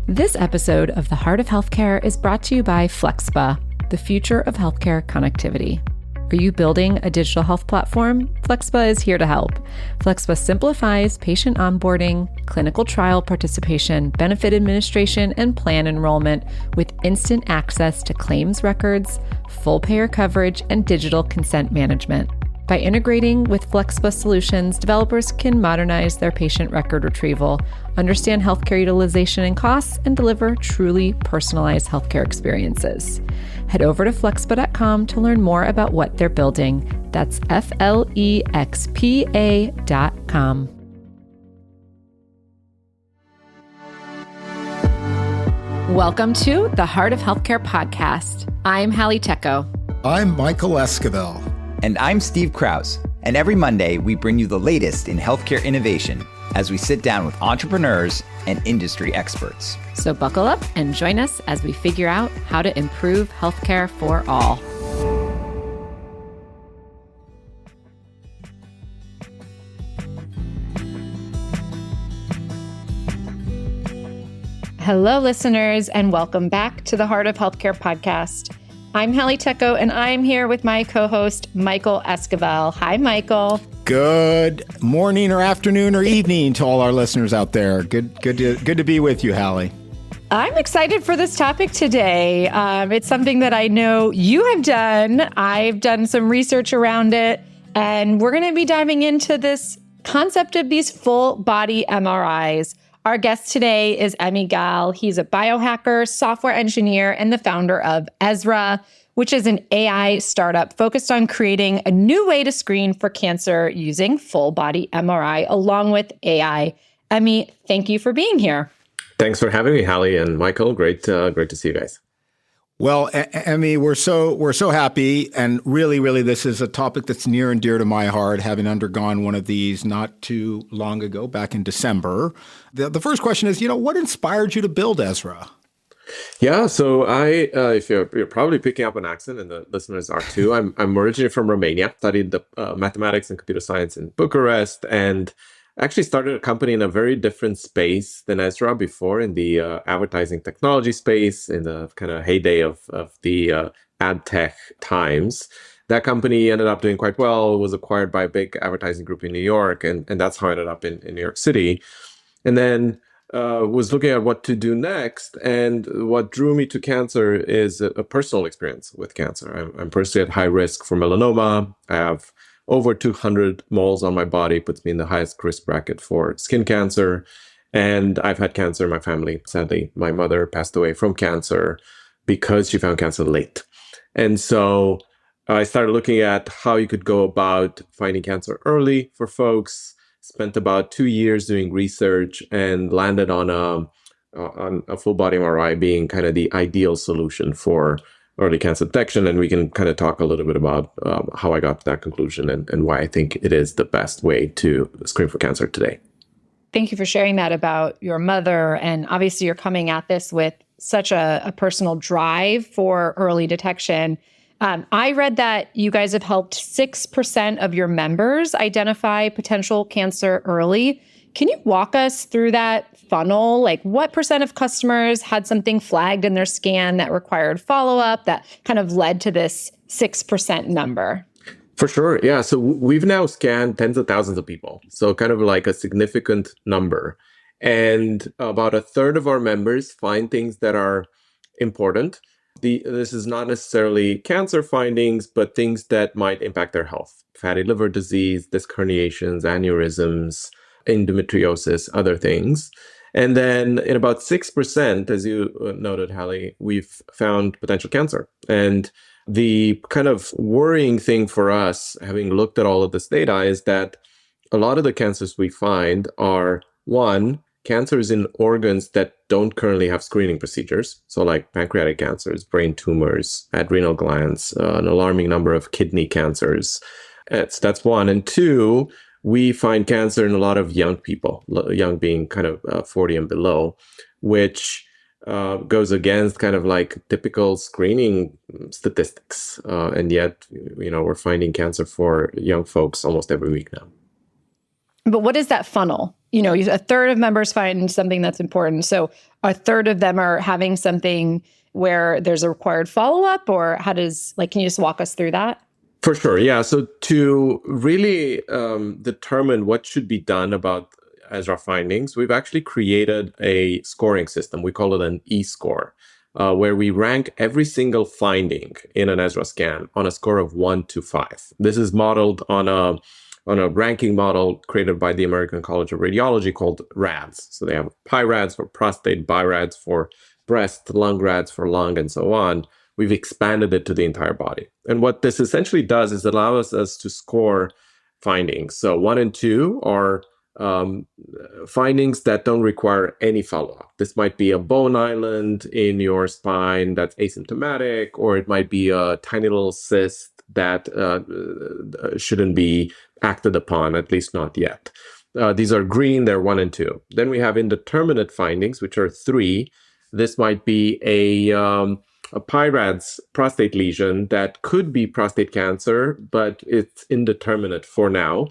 This episode of The Heart of Healthcare is brought to you by FlexSpa, the future of healthcare connectivity. Are you building a digital health platform? FlexSpa is here to help. FlexSpa simplifies patient onboarding, clinical trial participation, benefit administration, and plan enrollment with instant access to claims records, full payer coverage, and digital consent management. By integrating with FlexSpa solutions, developers can modernize their patient record retrieval, understand healthcare utilization and costs, and deliver truly personalized healthcare experiences. Head over to flexpa.com to learn more about what they're building. That's FLEXPA.com. Welcome to the Heart of Healthcare podcast. I'm Hallie Tecco. I'm Michael Esquivel. And I'm Steve Krause. And every Monday, we bring you the latest in healthcare innovation as we sit down with entrepreneurs and industry experts. So buckle up and join us as we figure out how to improve healthcare for all. Hello, listeners, and welcome back to the Heart of Healthcare podcast. I'm Hallie Tecco, and I'm here with my co-host, Michael Esquivel. Hi, Michael. Good morning or afternoon or evening to all our listeners out there. Good to be with you, Hallie. I'm excited for this topic today. It's something that I know you have done. I've done some research around it, and we're going to be diving into this concept of these full body MRIs. Our guest today is Emi Gal. He's a biohacker, software engineer, and the founder of Ezra, which is an AI startup focused on creating a new way to screen for cancer using full body MRI along with AI. Emi, thank you for being here. Thanks for having me, Hallie and Michael. Great to see you guys. Well, Emi, we're so happy, and really, this is a topic that's near and dear to my heart, having undergone one of these not too long ago, back in December. The first question is, what inspired you to build Ezra? Yeah, so if you're probably picking up an accent, and the listeners are too, I'm originally from Romania, studied the mathematics and computer science in Bucharest, and actually started a company in a very different space than Ezra before, in the advertising technology space, in the kind of heyday of the ad tech times. That company ended up doing quite well, was acquired by a big advertising group in New York, and that's how I ended up in New York City. And then was looking at what to do next, and what drew me to cancer is a personal experience with cancer. I'm personally at high risk for melanoma. I have over 200 moles on my body, puts me in the highest risk bracket for skin cancer. And I've had cancer in my family. Sadly, my mother passed away from cancer because she found cancer late. And so I started looking at how you could go about finding cancer early for folks, spent about 2 years doing research, and landed on a full body MRI being kind of the ideal solution for early cancer detection. And we can kind of talk a little bit about how I got to that conclusion and why I think it is the best way to screen for cancer today. Thank you for sharing that about your mother. And obviously you're coming at this with such a personal drive for early detection. I read that you guys have helped 6% of your members identify potential cancer early. Can you walk us through that funnel? Like, what percent of customers had something flagged in their scan that required follow-up that kind of led to this 6% number? For sure. Yeah. So we've now scanned tens of thousands of people. So kind of like a significant number. And about a third of our members find things that are important. This is not necessarily cancer findings, but things that might impact their health. Fatty liver disease, disc herniations, aneurysms, endometriosis, other things. And then in about 6%, as you noted, Hallie, we've found potential cancer. And the kind of worrying thing for us, having looked at all of this data, is that a lot of the cancers we find are, one, cancers in organs that don't currently have screening procedures. So like pancreatic cancers, brain tumors, adrenal glands, an alarming number of kidney cancers. That's one. And two, we find cancer in a lot of young people, young being kind of 40 and below, which goes against kind of like typical screening statistics. And yet, we're finding cancer for young folks almost every week now. But what is that funnel? A third of members find something that's important. So a third of them are having something where there's a required follow-up, or can you just walk us through that? For sure. Yeah. So to really determine what should be done about Ezra findings, we've actually created a scoring system. We call it an E-score, where we rank every single finding in an Ezra scan on a score of 1 to 5. This is modeled on a ranking model created by the American College of Radiology called RADS. So they have PI-RADS for prostate, BI-RADS for breast, lung RADS for lung, and so on. We've expanded it to the entire body. And what this essentially does is allows us to score findings. So 1 and 2 are findings that don't require any follow-up. This might be a bone island in your spine that's asymptomatic, or it might be a tiny little cyst that shouldn't be acted upon, at least not yet. These are green, they're 1 and 2. Then we have indeterminate findings, which are 3. This might be a PI-RADS prostate lesion that could be prostate cancer, but it's indeterminate for now.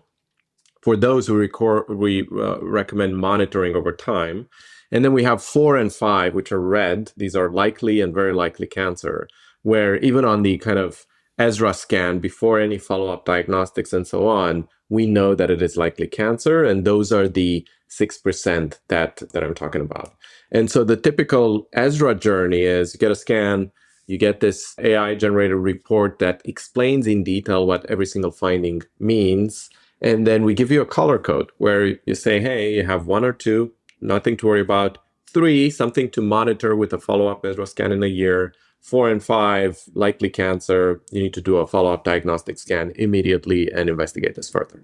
For those we recommend monitoring over time. And then we have 4 and 5, which are red. These are likely and very likely cancer, where even on the kind of Ezra scan, before any follow-up diagnostics and so on, we know that it is likely cancer. And those are the 6% that I'm talking about. And so the typical Ezra journey is you get a scan, you get this AI-generated report that explains in detail what every single finding means. And then we give you a color code where you say, hey, you have 1 or 2, nothing to worry about. 3, something to monitor with a follow-up Ezra scan in a year. 4 and 5, likely cancer. You need to do a follow-up diagnostic scan immediately and investigate this further.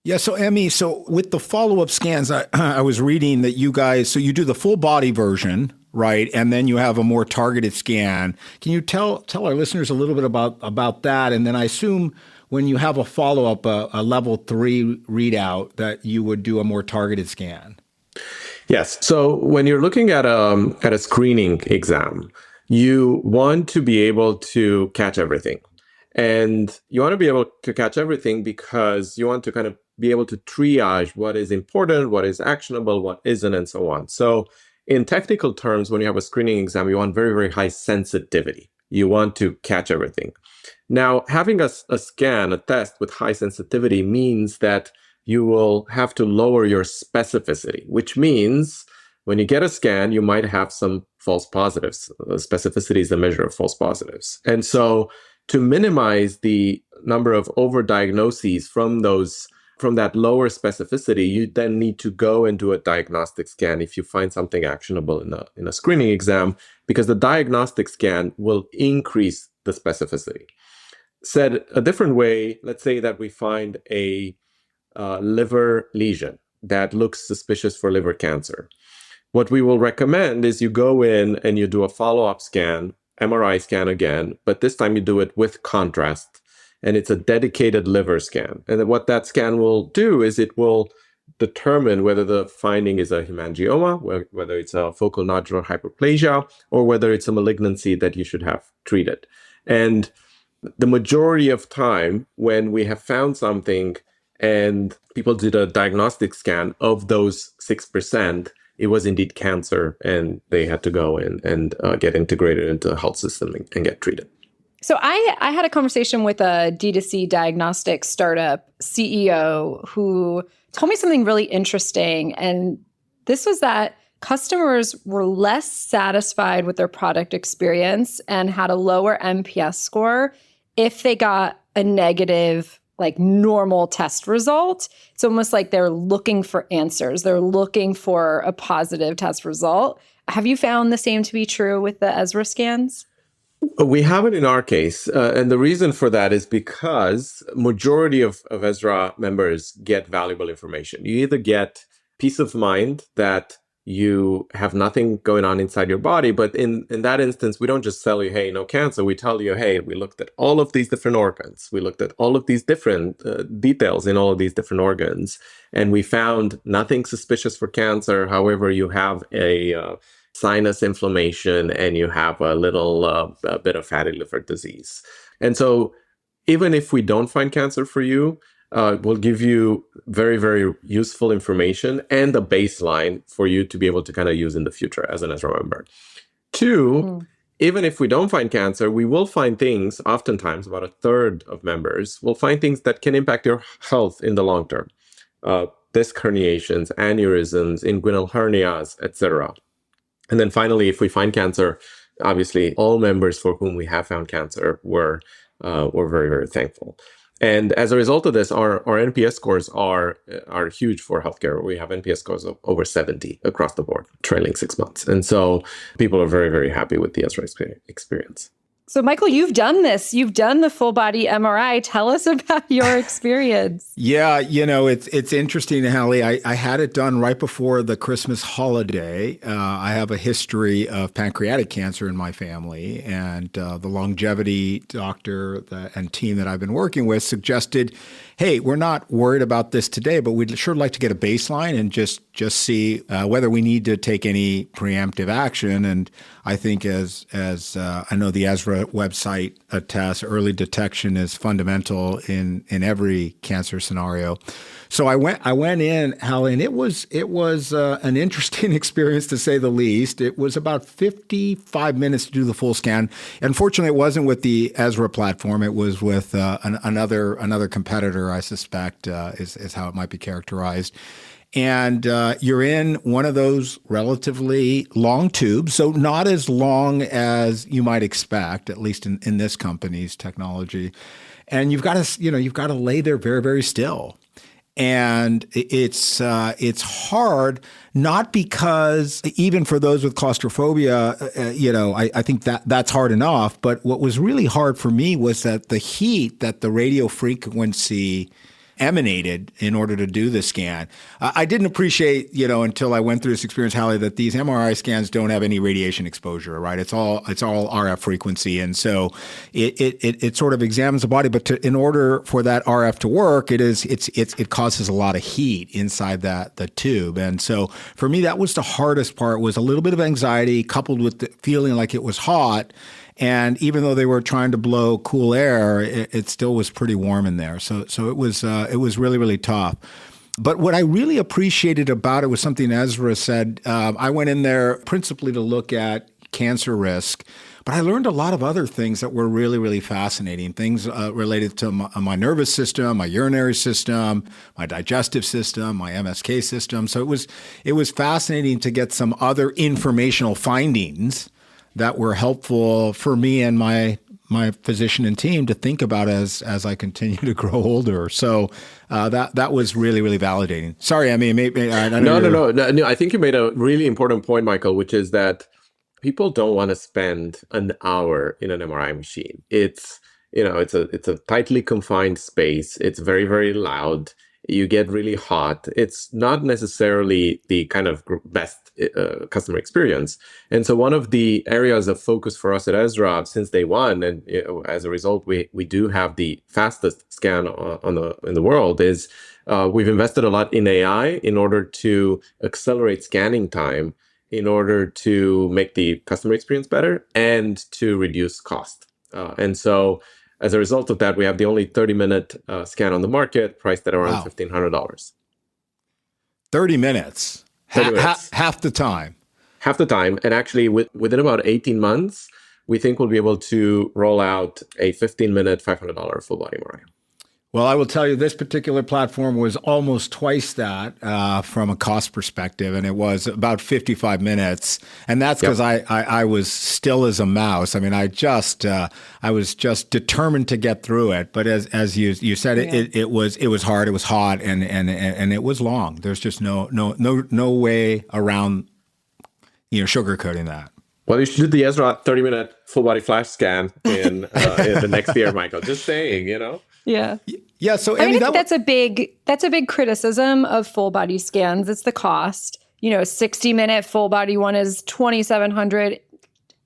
Yeah, so Emi, with the follow-up scans, I was reading that you guys, so you do the full body version, right? And then you have a more targeted scan. Can you tell our listeners a little bit about that? And then I assume when you have a follow-up, a level 3 readout, that you would do a more targeted scan. Yes. So when you're looking at a screening exam, you want to be able to catch everything. And you want to be able to catch everything because you want to kind of be able to triage what is important, what is actionable, what isn't, and so on. So in technical terms, when you have a screening exam, you want very, very high sensitivity. You want to catch everything. Now, having a scan, a test with high sensitivity means that you will have to lower your specificity, which means when you get a scan, you might have some false positives. Specificity is the measure of false positives. And so to minimize the number of overdiagnoses from that lower specificity, you then need to go and do a diagnostic scan if you find something actionable in a screening exam, because the diagnostic scan will increase the specificity. Said a different way, let's say that we find a liver lesion that looks suspicious for liver cancer. What we will recommend is you go in and you do a follow-up scan, MRI scan again, but this time you do it with contrast, and it's a dedicated liver scan. And then what that scan will do is it will determine whether the finding is a hemangioma, whether it's a focal nodular hyperplasia, or whether it's a malignancy that you should have treated. And the majority of time when we have found something and people did a diagnostic scan of those 6%, it was indeed cancer, and they had to go in and get integrated into the health system and get treated. So I had a conversation with a D2C diagnostics startup CEO who told me something really interesting. And this was that customers were less satisfied with their product experience and had a lower NPS score if they got a negative, like normal test result. It's almost like they're looking for answers. They're looking for a positive test result. Have you found the same to be true with the Ezra scans? We haven't in our case. And the reason for that is because majority of Ezra members get valuable information. You either get peace of mind that you have nothing going on inside your body. But in that instance, we don't just tell you, hey, no cancer. We tell you, hey, we looked at all of these different organs. We looked at all of these different details in all of these different organs. And we found nothing suspicious for cancer. However, you have a sinus inflammation and you have a little a bit of fatty liver disease. And so even if we don't find cancer for you, will give you very, very useful information and a baseline for you to be able to kind of use in the future as an Ezra member. Two, even if we don't find cancer, we will find things, oftentimes about a third of members will find things that can impact your health in the long term. Disc herniations, aneurysms, inguinal hernias, etc. And then finally, if we find cancer, obviously all members for whom we have found cancer were very, very thankful. And as a result of this, our NPS scores are huge for healthcare. We have NPS scores of over 70 across the board, trailing 6 months. And so people are very, very happy with the Ezra experience. So, Michael, you've done this. You've done the full body MRI. Tell us about your experience. Yeah, it's interesting, Hallie. I had it done right before the Christmas holiday. I have a history of pancreatic cancer in my family, and the longevity doctor and team that I've been working with suggested, hey, we're not worried about this today, but we'd sure like to get a baseline and just see whether we need to take any preemptive action. And I think as I know the Ezra website attests, early detection is fundamental in every cancer scenario. So I went in, Hallie, and it was an interesting experience to say the least. It was about 55 minutes to do the full scan. Unfortunately, it wasn't with the Ezra platform. It was with another competitor, I suspect, is how it might be characterized. And you're in one of those relatively long tubes, so not as long as you might expect, at least in this company's technology. And you've got to lay there very, very still. And it's hard, not because even for those with claustrophobia, I think that's hard enough. But what was really hard for me was that the heat that the radio frequency emanated in order to do the scan. I didn't appreciate, until I went through this experience, Hallie, that these MRI scans don't have any radiation exposure, right? It's all RF frequency, and so it sort of examines the body. But in order for that RF to work, it causes a lot of heat inside the tube, and so for me that was the hardest part. Was a little bit of anxiety coupled with the feeling like it was hot. And even though they were trying to blow cool air, it still was pretty warm in there. So it was really, really tough. But what I really appreciated about it was something Ezra said. I went in there principally to look at cancer risk, but I learned a lot of other things that were really, really fascinating. Things related to my nervous system, my urinary system, my digestive system, my MSK system. So it was fascinating to get some other informational findings that were helpful for me and my physician and team to think about as I continue to grow older. So that was really, really validating. Sorry, Emi. No. I think you made a really important point, Michael, which is that people don't want to spend an hour in an MRI machine. It's a tightly confined space. It's very, very loud. You get really hot. It's not necessarily the kind of best customer experience. And so one of the areas of focus for us at Ezra since day one, and as a result, we do have the fastest scan in the world, is we've invested a lot in AI in order to accelerate scanning time, in order to make the customer experience better and to reduce cost. And so as a result of that, we have the only 30-minute scan on the market, priced at around $1,500. 30 minutes. 30 minutes. Half the time. Half the time. And actually, within about 18 months, we think we'll be able to roll out a 15-minute, $500 full-body MRI. Well, I will tell you, this particular platform was almost twice that from a cost perspective, and it was about 55 minutes. And that's because I was still as a mouse. I mean, I was just determined to get through it. But as you said, it was hard, it was hot, and it was long. There's just no way around sugarcoating that. Well, you should do the Ezra 30-minute full-body flash scan in the next year, Michael. Just saying, Yeah. Yeah. So I think that's a big criticism of full body scans. It's the cost. A 60-minute full body one is $2,700.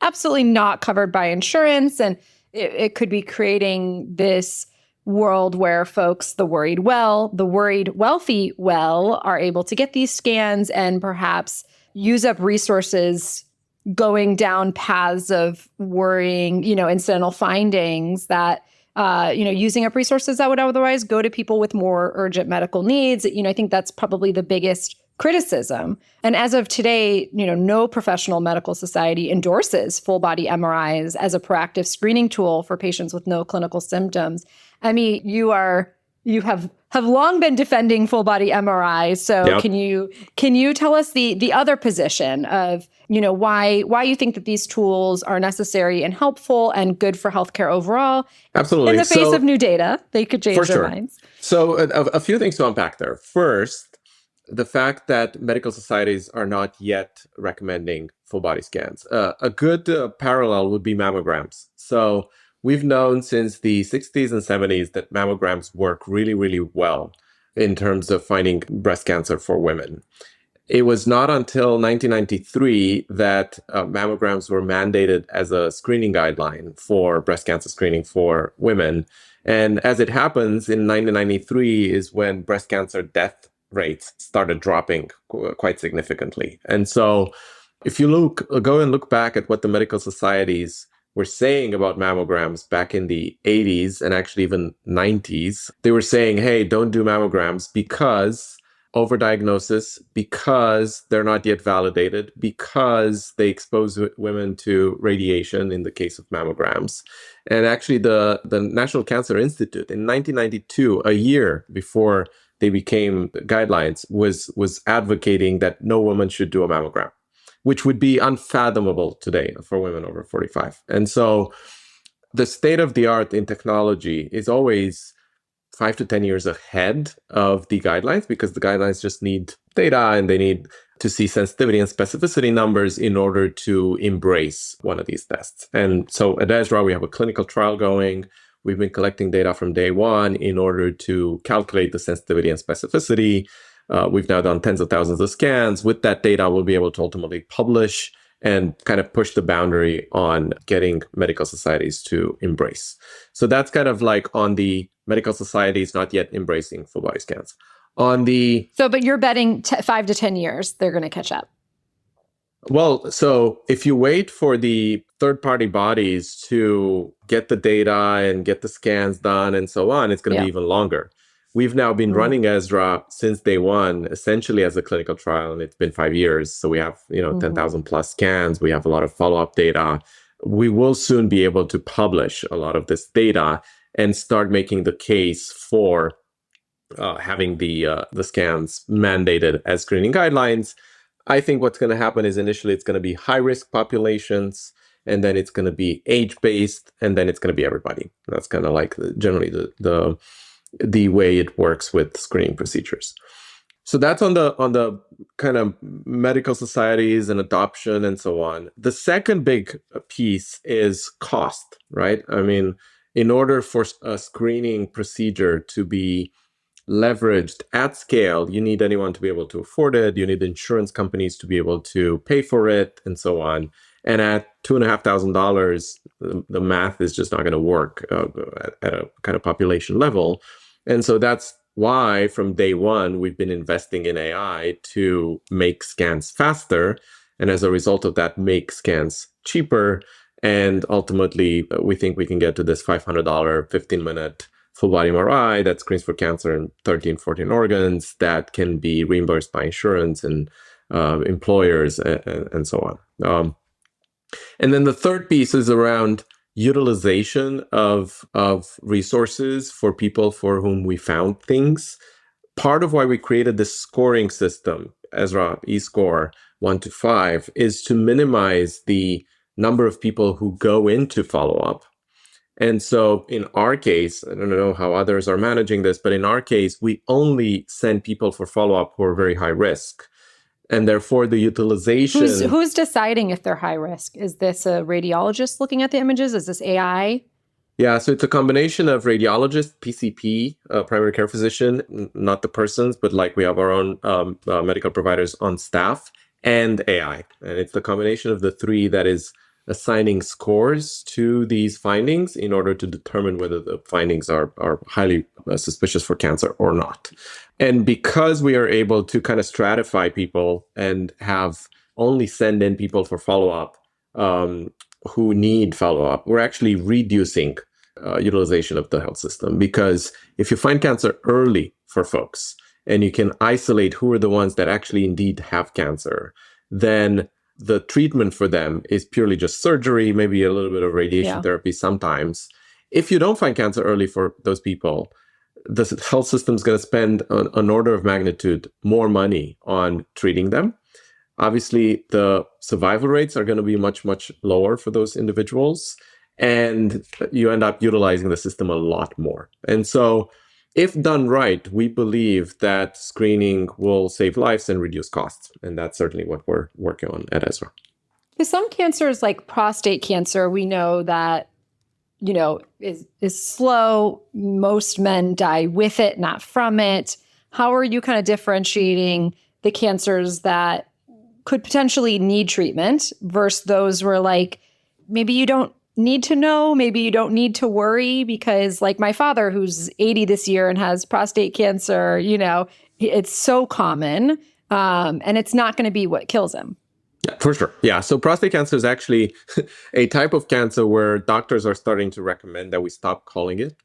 Absolutely not covered by insurance, and it could be creating this world where folks, the worried wealthy are able to get these scans and perhaps use up resources going down paths of worrying, incidental findings that using up resources that would otherwise go to people with more urgent medical needs. I think that's probably the biggest criticism. And as of today, no professional medical society endorses full body MRIs as a proactive screening tool for patients with no clinical symptoms. Emi, you have long been defending full body MRIs. So Yep. can you tell us the other position of why you think that these tools are necessary and helpful and good for healthcare overall? Absolutely. In the face of new data, they could change their minds. So a few things to unpack there. First, the fact that medical societies are not yet recommending full body scans. A good parallel would be mammograms. So we've known since the 60s and 70s that mammograms work really, really well in terms of finding breast cancer for women. It was not until 1993 that mammograms were mandated as a screening guideline for breast cancer screening for women. And as it happens, in 1993 is when breast cancer death rates started dropping quite significantly. And so if you go and look back at what the medical societies were saying about mammograms back in the 80s and actually even 90s, they were saying, hey, don't do mammograms because overdiagnosis, because they're not yet validated, because they expose women to radiation in the case of mammograms. And actually the National Cancer Institute in 1992, a year before they became guidelines, was advocating that no woman should do a mammogram, which would be unfathomable today for women over 45. And so the state of the art in technology is always 5 to 10 years ahead of the guidelines, because the guidelines just need data and they need to see sensitivity and specificity numbers in order to embrace one of these tests. And so at Ezra, we have a clinical trial going. We've been collecting data from day one in order to calculate the sensitivity and specificity. We've now done tens of thousands of scans. With that data, we'll be able to ultimately publish and kind of push the boundary on getting medical societies to embrace. So that's kind of like on the medical societies not yet embracing full body scans. But you're betting 5 to 10 years they're going to catch up. Well, so if you wait for the third-party bodies to get the data and get the scans done and so on, it's going to be even longer. We've now been running Ezra since day one, essentially as a clinical trial, and it's been 5 years. So we have, 10,000 plus scans. We have a lot of follow-up data. We will soon be able to publish a lot of this data and start making the case for having the scans mandated as screening guidelines. I think what's going to happen is initially it's going to be high-risk populations, and then it's going to be age-based, and then it's going to be everybody. That's kind of like generally the way it works with screening procedures. So that's on the kind of medical societies and adoption and so on. The second big piece is cost, right? I mean, in order for a screening procedure to be leveraged at scale, you need anyone to be able to afford it. You need insurance companies to be able to pay for it and so on. And at $2,500, the math is just not going to work at a kind of population level. And so that's why from day one, we've been investing in AI to make scans faster. And as a result of that, make scans cheaper. And ultimately, we think we can get to this $500, 15-minute full body MRI that screens for cancer in 13, 14 organs that can be reimbursed by insurance and employers and so on. And then the third piece is around utilization of resources for people for whom we found things. Part of why we created this scoring system, Ezra eScore 1 to 5, is to minimize the number of people who go into follow-up. And so in our case, I don't know how others are managing this, but in our case, we only send people for follow-up who are very high risk. And therefore, the utilization... Who's deciding if they're high risk? Is this a radiologist looking at the images? Is this AI? Yeah, so it's a combination of radiologist, PCP, primary care physician, not the persons, but like we have our own medical providers on staff, and AI. And it's the combination of the three that is assigning scores to these findings in order to determine whether the findings are highly suspicious for cancer or not. And because we are able to kind of stratify people and have only send in people for follow-up who need follow-up, we're actually reducing utilization of the health system. Because if you find cancer early for folks and you can isolate who are the ones that actually indeed have cancer, then the treatment for them is purely just surgery, maybe a little bit of radiation therapy sometimes. If you don't find cancer early for those people, the health system is going to spend an order of magnitude more money on treating them. Obviously, the survival rates are going to be much, much lower for those individuals, and you end up utilizing the system a lot more. And so, if done right, we believe that screening will save lives and reduce costs. And that's certainly what we're working on at Ezra. Some cancers, like prostate cancer, we know that, is slow. Most men die with it, not from it. How are you kind of differentiating the cancers that could potentially need treatment versus those where like maybe you don't need to know, maybe you don't need to worry? Because like my father, who's 80 this year and has prostate cancer, it's so common, and it's not going to be what kills him. Yeah, for sure. Yeah. So prostate cancer is actually a type of cancer where doctors are starting to recommend that we stop calling it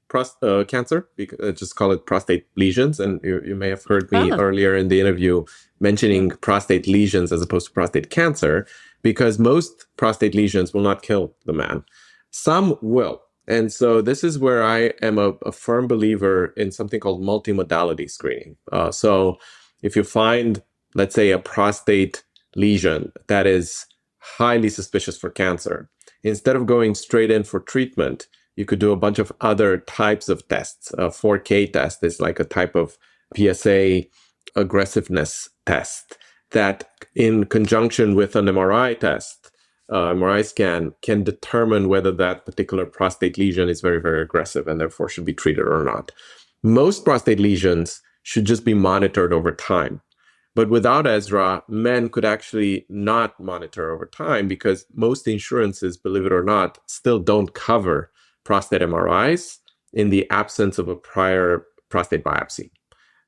cancer, just call it prostate lesions. And you may have heard me earlier in the interview mentioning prostate lesions as opposed to prostate cancer, because most prostate lesions will not kill the man. Some will. And so this is where I am a firm believer in something called multimodality screening. So if you find, let's say, a prostate lesion that is highly suspicious for cancer, instead of going straight in for treatment, you could do a bunch of other types of tests. A 4K test is like a type of PSA aggressiveness test that, in conjunction with an MRI test, MRI scan, can determine whether that particular prostate lesion is very, very aggressive and therefore should be treated or not. Most prostate lesions should just be monitored over time. But without Ezra, men could actually not monitor over time because most insurances, believe it or not, still don't cover prostate MRIs in the absence of a prior prostate biopsy,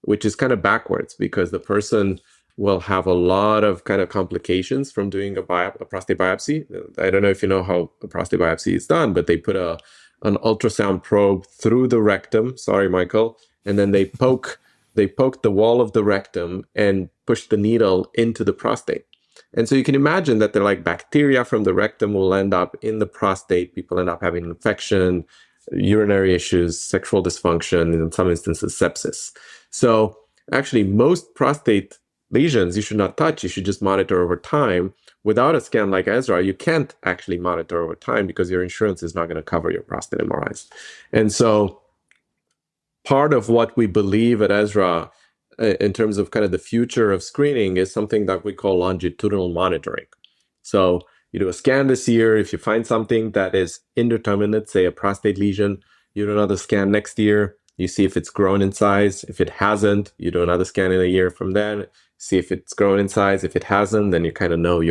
which is kind of backwards because the person will have a lot of kind of complications from doing a prostate biopsy. I don't know if you know how a prostate biopsy is done, but they put an ultrasound probe through the rectum. Sorry, Michael. And then they poke the wall of the rectum and push the needle into the prostate. And so you can imagine that they're like bacteria from the rectum will end up in the prostate. People end up having infection, urinary issues, sexual dysfunction, and in some instances, sepsis. So actually, most prostate lesions you should not touch. You should just monitor over time. Without a scan like Ezra, you can't actually monitor over time because your insurance is not going to cover your prostate MRIs. And so part of what we believe at Ezra in terms of kind of the future of screening is something that we call longitudinal monitoring. So you do a scan this year. If you find something that is indeterminate, say a prostate lesion, you do another scan next year. You see if it's grown in size. If it hasn't, you do another scan in a year from then. See if it's grown in size. If it hasn't, then you kind of know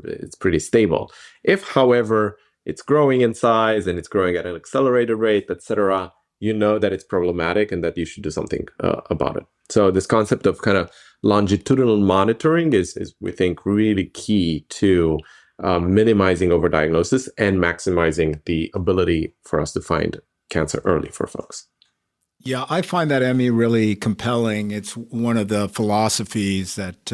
it's pretty stable. If, however, it's growing in size and it's growing at an accelerated rate, etc., you know that it's problematic and that you should do something about it. So this concept of kind of longitudinal monitoring is we think, really key to minimizing overdiagnosis and maximizing the ability for us to find cancer early for folks. Yeah, I find that, Emi, really compelling. It's one of the philosophies that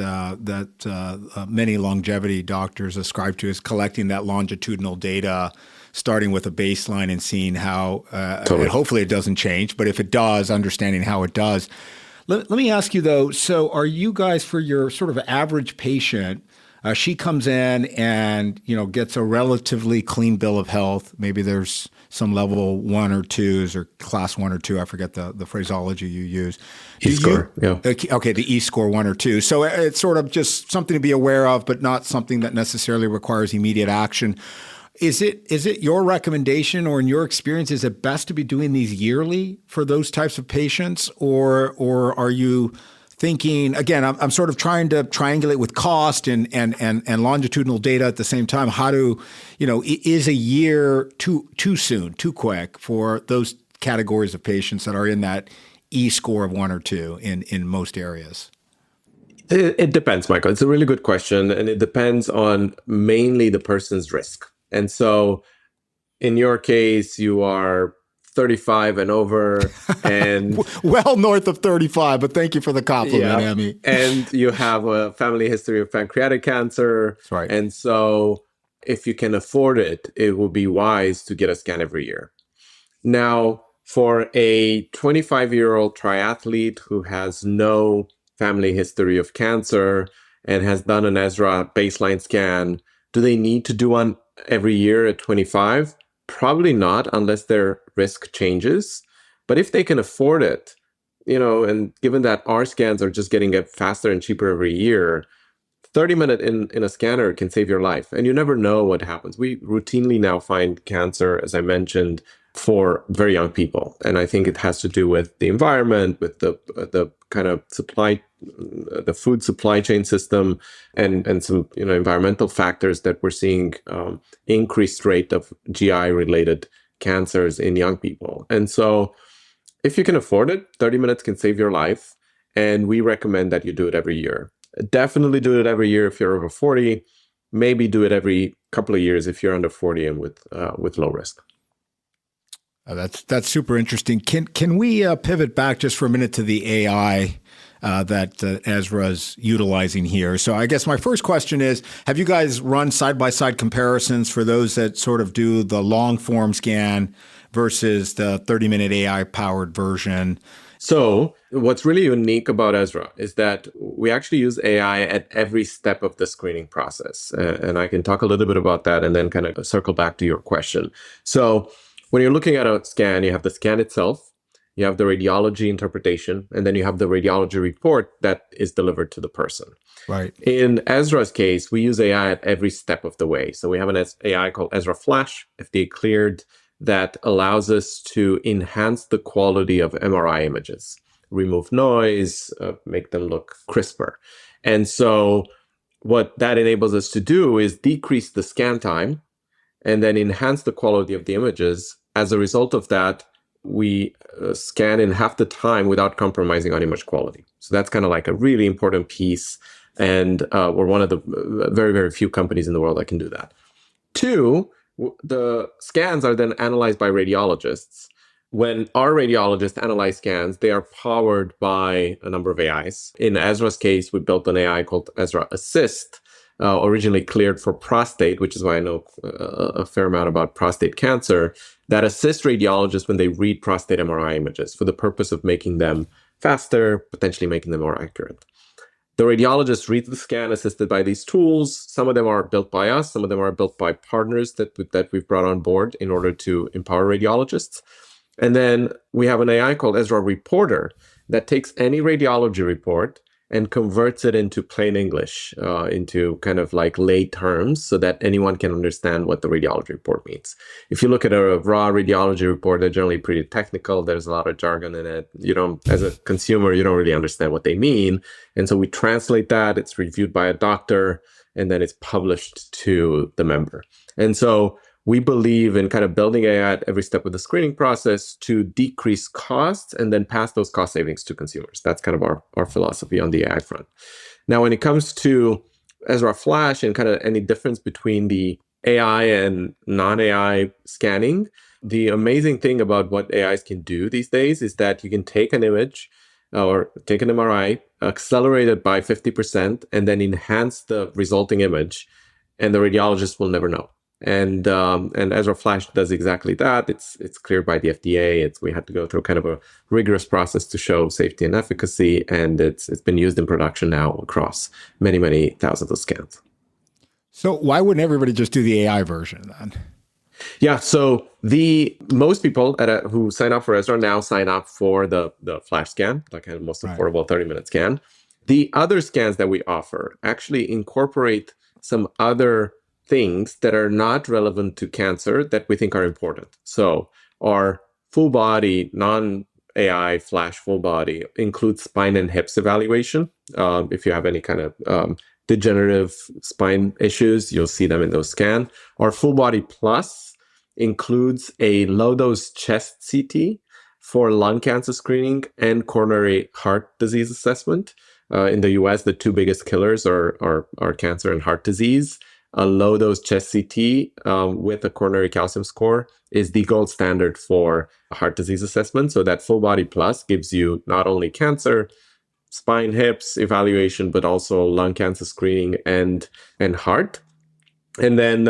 many longevity doctors ascribe to, is collecting that longitudinal data, starting with a baseline and seeing how, Totally. hopefully it doesn't change, but if it does, understanding how it does. Let me ask you, though, so are you guys, for your sort of average patient, she comes in and, gets a relatively clean bill of health. Maybe there's some level 1 or 2s or class 1 or 2. I forget the phraseology you use. E-score, yeah. Okay, the E-score 1 or 2. So it's sort of just something to be aware of, but not something that necessarily requires immediate action. Is it your recommendation, or in your experience, is it best to be doing these yearly for those types of patients, or are you thinking, again, I'm sort of trying to triangulate with cost and longitudinal data at the same time. How to, is a year too soon, too quick for those categories of patients that are in that E-score of 1 or 2 in most areas? It depends, Michael. It's a really good question, and it depends on mainly the person's risk. And so in your case, you are 35 and over, and well north of 35, but thank you for the compliment, Emi. And you have a family history of pancreatic cancer. That's right. And so if you can afford it, it will be wise to get a scan every year. Now, for a 25-year-old triathlete who has no family history of cancer and has done an Ezra baseline scan, do they need to do one every year at 25? Probably not, unless their risk changes. But if they can afford it, and given that our scans are just getting faster and cheaper every year, 30-minute in a scanner can save your life. And you never know what happens. We routinely now find cancer, as I mentioned, for very young people. And I think it has to do with the environment, with the kind of the food supply chain system, and some environmental factors that we're seeing increased rate of GI-related cancers in young people. And so if you can afford it, 30 minutes can save your life. And we recommend that you do it every year. Definitely do it every year if you're over 40. Maybe do it every couple of years if you're under 40 and with low risk. That's super interesting. Can we pivot back just for a minute to the AI that Ezra's utilizing here? So I guess my first question is, have you guys run side-by-side comparisons for those that sort of do the long form scan versus the 30-minute AI-powered version? So what's really unique about Ezra is that we actually use AI at every step of the screening process. And I can talk a little bit about that and then kind of circle back to your question. So when you're looking at a scan, you have the scan itself, you have the radiology interpretation, and then you have the radiology report that is delivered to the person. Right. In Ezra's case, we use AI at every step of the way. So we have an AI called Ezra Flash, FDA cleared, that allows us to enhance the quality of MRI images, remove noise, make them look crisper. And so what that enables us to do is decrease the scan time and then enhance the quality of the images. As a result of that, we scan in half the time without compromising on image quality. So that's kind of like a really important piece. And we're one of the very, very few companies in the world that can do that. Two, the scans are then analyzed by radiologists. When our radiologists analyze scans, they are powered by a number of AIs. In Ezra's case, we built an AI called Ezra Assist, originally cleared for prostate, which is why I know a fair amount about prostate cancer, that assists radiologists when they read prostate MRI images for the purpose of making them faster, potentially making them more accurate. The radiologist reads the scan assisted by these tools. Some of them are built by us. Some of them are built by partners that we've brought on board in order to empower radiologists. And then we have an AI called Ezra Reporter that takes any radiology report and converts it into plain English, into kind of like lay terms so that anyone can understand what the radiology report means. If you look at a raw radiology report, they're generally pretty technical. There's a lot of jargon in it. As a consumer, you don't really understand what they mean. And so we translate that, it's reviewed by a doctor, and then it's published to the member. And so we believe in kind of building AI at every step of the screening process to decrease costs and then pass those cost savings to consumers. That's kind of our philosophy on the AI front. Now, when it comes to Ezra Flash and kind of any difference between the AI and non-AI scanning, the amazing thing about what AIs can do these days is that you can take an image or take an MRI, accelerate it by 50%, and then enhance the resulting image, and the radiologist will never know. And Ezra Flash does exactly that. It's cleared by the FDA. We had to go through kind of a rigorous process to show safety and efficacy, and it's been used in production now across many, many thousands of scans. So why wouldn't everybody just do the AI version then? Yeah, so most people who sign up for Ezra now sign up for the Flash scan, like kind of most affordable 30-minute scan. The other scans that we offer actually incorporate some other things that are not relevant to cancer that we think are important. So our full body, non-AI Flash full body includes spine and hips evaluation. If you have any kind of degenerative spine issues, you'll see them in those scans. Our full body plus includes a low-dose chest CT for lung cancer screening and coronary heart disease assessment. In the US, the two biggest killers are cancer and heart disease. a low-dose chest CT with a coronary calcium score is the gold standard for a heart disease assessment. So that full body plus gives you not only cancer, spine, hips evaluation, but also lung cancer screening and heart. And then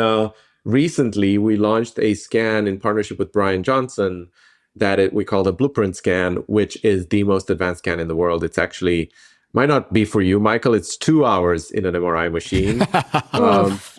recently we launched a scan in partnership with Brian Johnson that we call the Blueprint scan, which is the most advanced scan in the world. It's actually might not be for you, Michael. It's 2 hours in an MRI machine.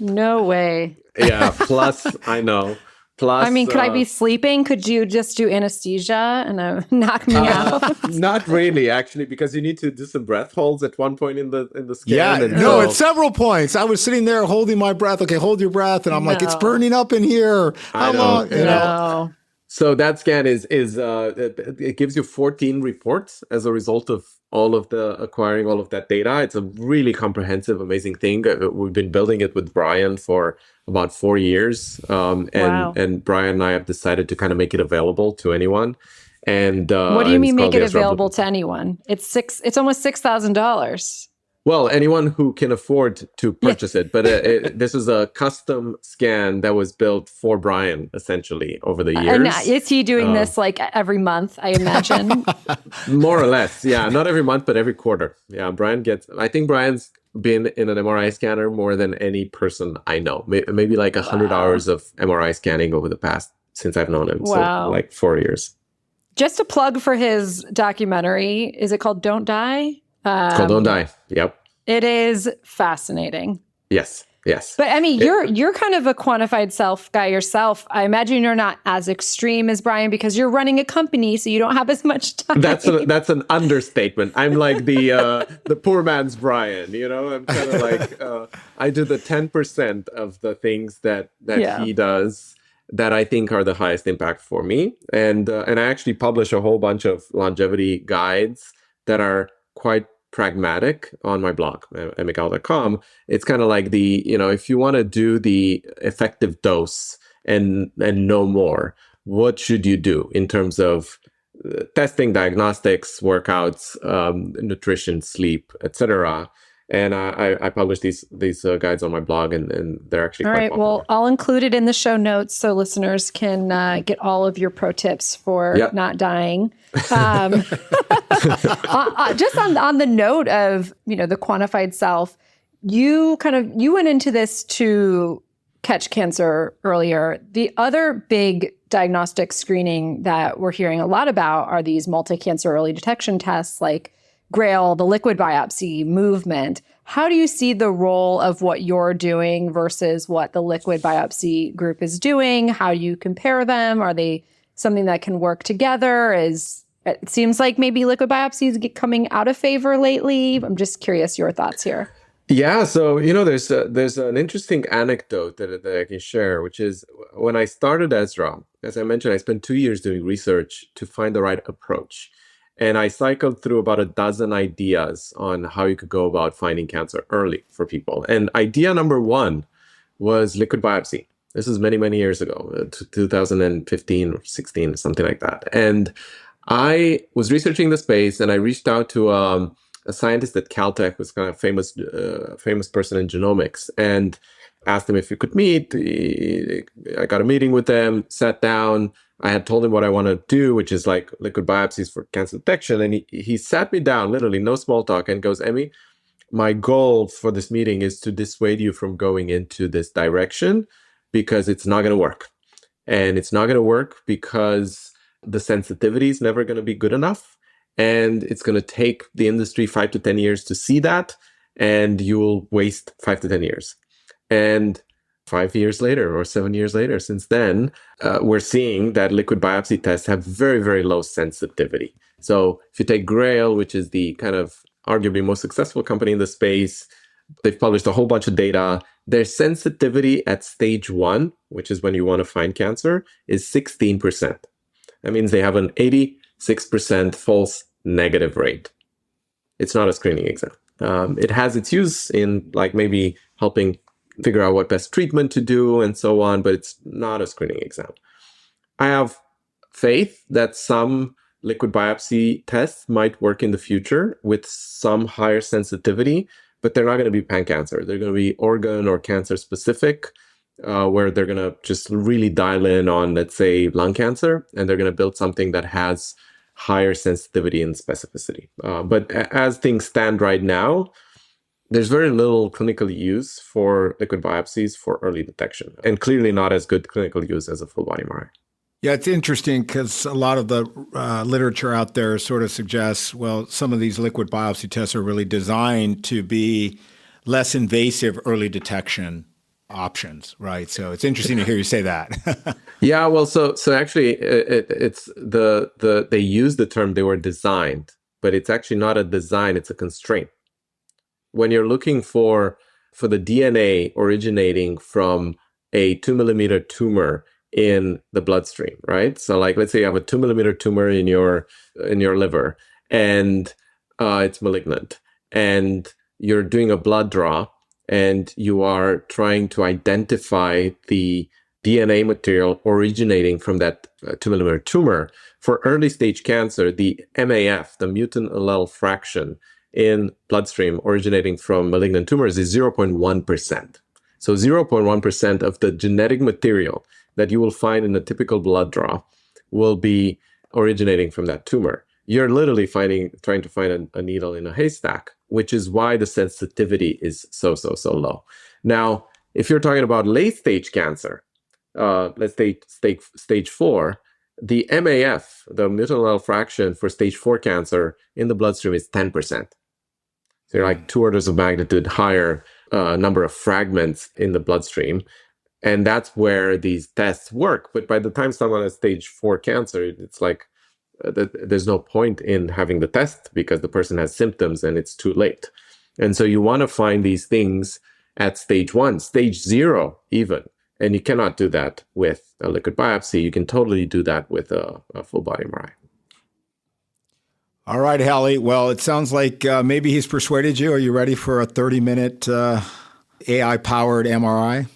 No way. Yeah. Plus, I know. Plus, I mean, could I be sleeping? Could you just do anesthesia and knock me out? Not really, actually, because you need to do some breath holds at one point in the scan. Yeah, and no, at several points. I was sitting there holding my breath. Okay, hold your breath. And I'm like, it's burning up in here. How long? You know? So that scan it gives you 14 reports as a result of acquiring all of that data. It's a really comprehensive, amazing thing. We've been building it with Brian for about 4 years. And Brian and I have decided to kind of make it available to anyone. And what do you mean make it available to anyone? It's almost $6,000. Well, anyone who can afford to purchase it. But this is a custom scan that was built for Brian, essentially, over the years. And is he doing this like every month, I imagine? More or less, yeah. Not every month, but every quarter. Yeah, I think Brian's been in an MRI scanner more than any person I know. Maybe like 100 hours of MRI scanning over the past, since I've known him. Wow. So like 4 years. Just a plug for his documentary. Is it called Don't Die? It's called Don't Die. Yep. It is fascinating. Yes. But Emi, you're kind of a quantified self guy yourself. I imagine you're not as extreme as Brian because you're running a company, so you don't have as much time. That's an understatement. I'm like the poor man's Brian. You know, I'm kind of like I do the 10% of the things that he does that I think are the highest impact for me. And I actually publish a whole bunch of longevity guides that are quite pragmatic on my blog, emigal.com. It's kind of like if you want to do the effective dose and no more, what should you do in terms of testing, diagnostics, workouts, nutrition, sleep, etc. And I publish these guides on my blog, and they're actually quite popular. Well, I'll include it in the show notes so listeners can get all of your pro tips for not dying. Just on the note of the quantified self, you went into this to catch cancer earlier. The other big diagnostic screening that we're hearing a lot about are these multi-cancer early detection tests like GRAIL, the liquid biopsy, movement. How do you see the role of what you're doing versus what the liquid biopsy group is doing? How do you compare them? Are they something that can work together? It seems like maybe liquid biopsies get coming out of favor lately. I'm just curious your thoughts here. Yeah, so there's an interesting anecdote that I can share, which is when I started Ezra, as I mentioned, I spent 2 years doing research to find the right approach. And I cycled through about a dozen ideas on how you could go about finding cancer early for people. And idea number one was liquid biopsy. This is many, many years ago, 2015 or 16, something like that. And I was researching the space, and I reached out to a scientist at Caltech, who's kind of famous person in genomics, and asked him if we could meet. I got a meeting with them, sat down. I had told him what I want to do, which is like liquid biopsies for cancer detection. And he sat me down, literally no small talk, and goes, Emi, my goal for this meeting is to dissuade you from going into this direction because it's not going to work. And it's not going to work because the sensitivity is never going to be good enough. And it's going to take the industry 5 to 10 years to see that. And you will waste 5 to 10 years. And 5 years later or 7 years later, since then, we're seeing that liquid biopsy tests have very, very low sensitivity. So if you take GRAIL, which is the kind of arguably most successful company in the space, they've published a whole bunch of data. Their sensitivity at stage 1, which is when you want to find cancer, is 16%. That means they have an 86% false negative rate. It's not a screening exam. It has its use in like maybe helping figure out what best treatment to do and so on, but it's not a screening exam. I have faith that some liquid biopsy tests might work in the future with some higher sensitivity, but they're not going to be pan-cancer. They're going to be organ or cancer specific, where they're going to just really dial in on, let's say, lung cancer, and they're going to build something that has higher sensitivity and specificity. But as things stand right now, there's very little clinical use for liquid biopsies for early detection, and clearly not as good clinical use as a full body MRI. Yeah, it's interesting because a lot of the literature out there sort of suggests, well, some of these liquid biopsy tests are really designed to be less invasive early detection options, right? So it's interesting to hear you say that. Yeah, well, so actually, it's they use the term they were designed, but it's actually not a design; it's a constraint. When you're looking for the DNA originating from a 2 millimeter tumor in the bloodstream, right? So, like, let's say you have a 2 millimeter tumor in your liver, and it's malignant, and you're doing a blood draw, and you are trying to identify the DNA material originating from that 2 millimeter tumor. For early stage cancer, the MAF, the mutant allele fraction in bloodstream originating from malignant tumors, is 0.1%. So 0.1% of the genetic material that you will find in a typical blood draw will be originating from that tumor. You're literally trying to find a needle in a haystack, which is why the sensitivity is so low. Now, if you're talking about late stage cancer, let's say stage 4, the MAF, the mutant allele fraction for stage 4 cancer in the bloodstream, is 10%. So you're like 2 orders of magnitude higher number of fragments in the bloodstream. And that's where these tests work. But by the time someone has stage 4 cancer, it's like there's no point in having the test because the person has symptoms and it's too late. And so you want to find these things at stage 1, stage 0 even. And you cannot do that with a liquid biopsy. You can totally do that with a full body MRI. All right, Hallie. Well, it sounds like maybe he's persuaded you. Are you ready for a 30-minute AI-powered MRI?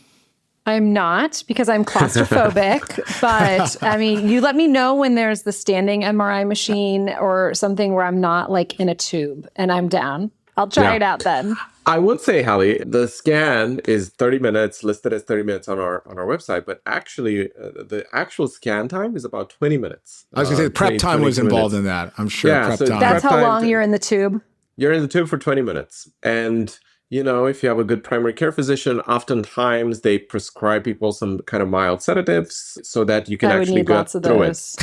I'm not, because I'm claustrophobic, but I mean, you let me know when there's the standing MRI machine or something where I'm not like in a tube and I'm down. I'll try it out then. I would say, Hallie, the scan is 30 minutes, listed as 30 minutes on our website, but actually the actual scan time is about 20 minutes. I was going to say the prep time was involved in that. I'm sure prep time. That's how long you're in the tube? You're in the tube for 20 minutes. And you know, if you have a good primary care physician, oftentimes they prescribe people some kind of mild sedatives so that you can actually go through it.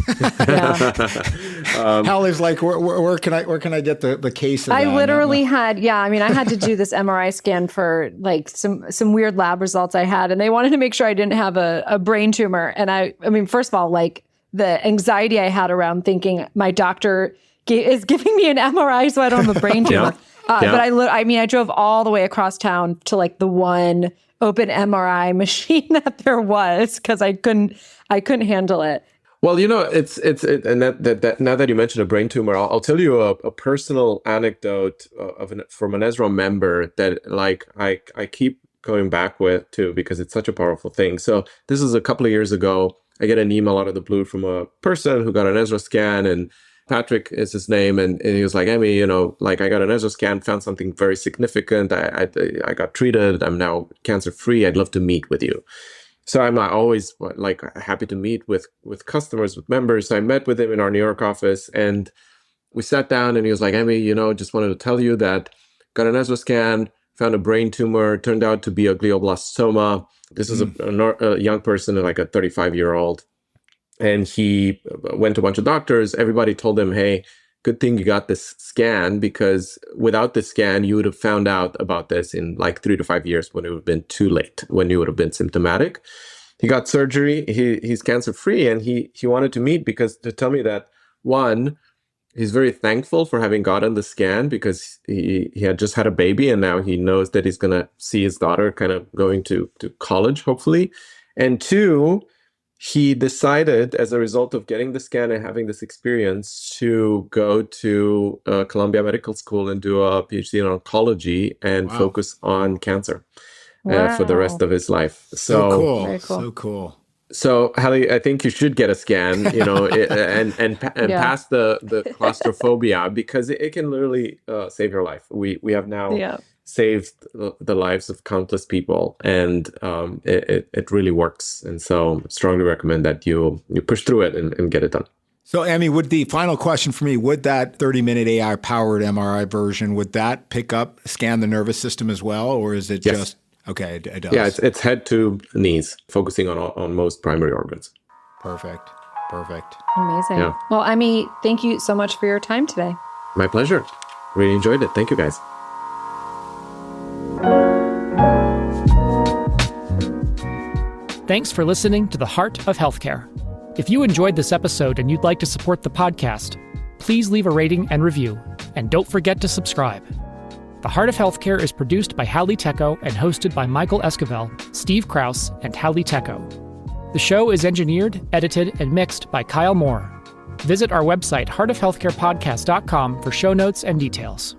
Hallie's like, where can I get the case of that? I literally had to do this MRI scan for like some weird lab results I had, and they wanted to make sure I didn't have a brain tumor. And I mean, first of all, like the anxiety I had around thinking my doctor is giving me an MRI so I don't have a brain tumor. But I drove all the way across town to like the one open MRI machine that there was because I couldn't handle it. Well, you know, and that now that you mentioned a brain tumor, I'll tell you a personal anecdote from an Ezra member that like I keep going back to because it's such a powerful thing. So this is a couple of years ago. I get an email out of the blue from a person who got an Ezra scan, and Patrick is his name, and he was like, Emi, you know, like I got an Ezra scan, found something very significant. I got treated. I'm now cancer-free. I'd love to meet with you. So I'm always like happy to meet with customers, with members. So I met with him in our New York office, and we sat down, and he was like, Emi, you know, just wanted to tell you that got an Ezra scan, found a brain tumor, turned out to be a glioblastoma. This is a young person, like a 35-year-old. And he went to a bunch of doctors. Everybody told him, hey, good thing you got this scan, because without the scan, you would have found out about this in like 3 to 5 years when it would have been too late, when you would have been symptomatic. He got surgery. He's cancer-free, and he wanted to meet to tell me that, one, he's very thankful for having gotten the scan because he had just had a baby, and now he knows that he's going to see his daughter kind of going to college, hopefully. And two, he decided, as a result of getting the scan and having this experience, to go to Columbia Medical School and do a PhD in oncology and focus on cancer for the rest of his life. So cool. Very cool. So cool. So, Hallie, I think you should get a scan, you know, and pass the claustrophobia, because it can literally save your life. We have now saved the lives of countless people, and it really works. And so strongly recommend that you push through it and get it done. So, Emi, would the final question for me, would that 30-minute AI-powered MRI version, would that scan the nervous system as well? Or is it just, okay, it does? Yeah, it's head to knees, focusing on most primary organs. Perfect. Amazing. Yeah. Well, Emi, thank you so much for your time today. My pleasure. Really enjoyed it. Thank you, guys. Thanks for listening to The Heart of Healthcare. If you enjoyed this episode and you'd like to support the podcast, please leave a rating and review, and don't forget to subscribe. The Heart of Healthcare is produced by Hallie Tecco and hosted by Michael Esquivel, Steve Krause, and Hallie Tecco. The show is engineered, edited, and mixed by Kyle Moore. Visit our website, heartofhealthcarepodcast.com, for show notes and details.